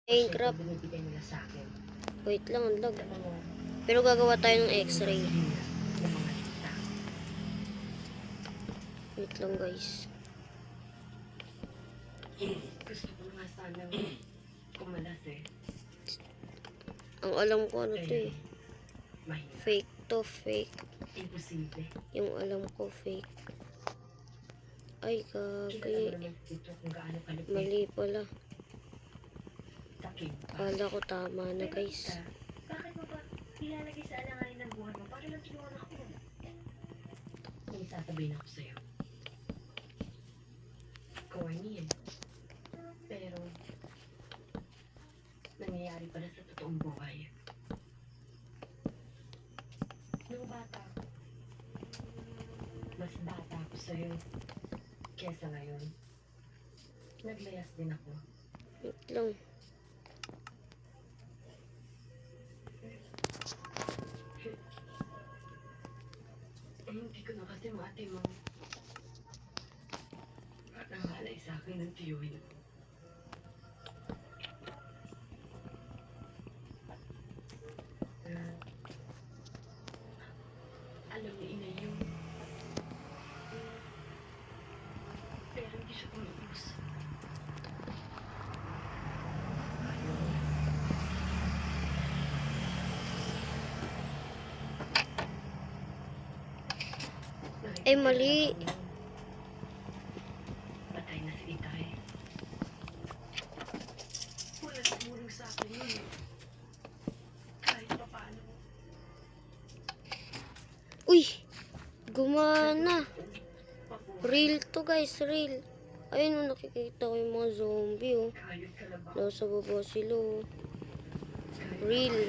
Minecraft. Wait lang, ang lag. Pero gagawa tayo ng x-ray. Wait lang, guys. Gusto ko nga sana kumalas eh. Ang alam ko ano to eh. Mahirap. Fake to, fake. Imposible. Yung alam ko fake. Ay, Kita kagay. naman dito kung gaano kalupit. Mali pala. Takin pa. Kala ko tama na, guys. Bakit mo ba ilalagay sa alanganin ng buhay mo? Para lang tulungan ako. May sasabihin ako sa'yo. Corny eh. Pero, nangyayari pala sa totoong buhay. Nung bata ako, mas bata ako sa'yo kesa ngayon. Naglayas din ako. Wait lang. Hindi ko na kasi mati mo. Nangalay sa akin ng tiyuhin ko. Alam ni ina yun. Pero hindi siya tumapos. Ay, mali. Patay na si Itay. Wala tumulong sa akin yun eh. Kahit pa paano. Uy! Gumana. Real to, guys. Real. Ayun, oh, nakikita ko yung mga zombie, oh. Kahit ka na ba? Nasa baba sila, oh. Real.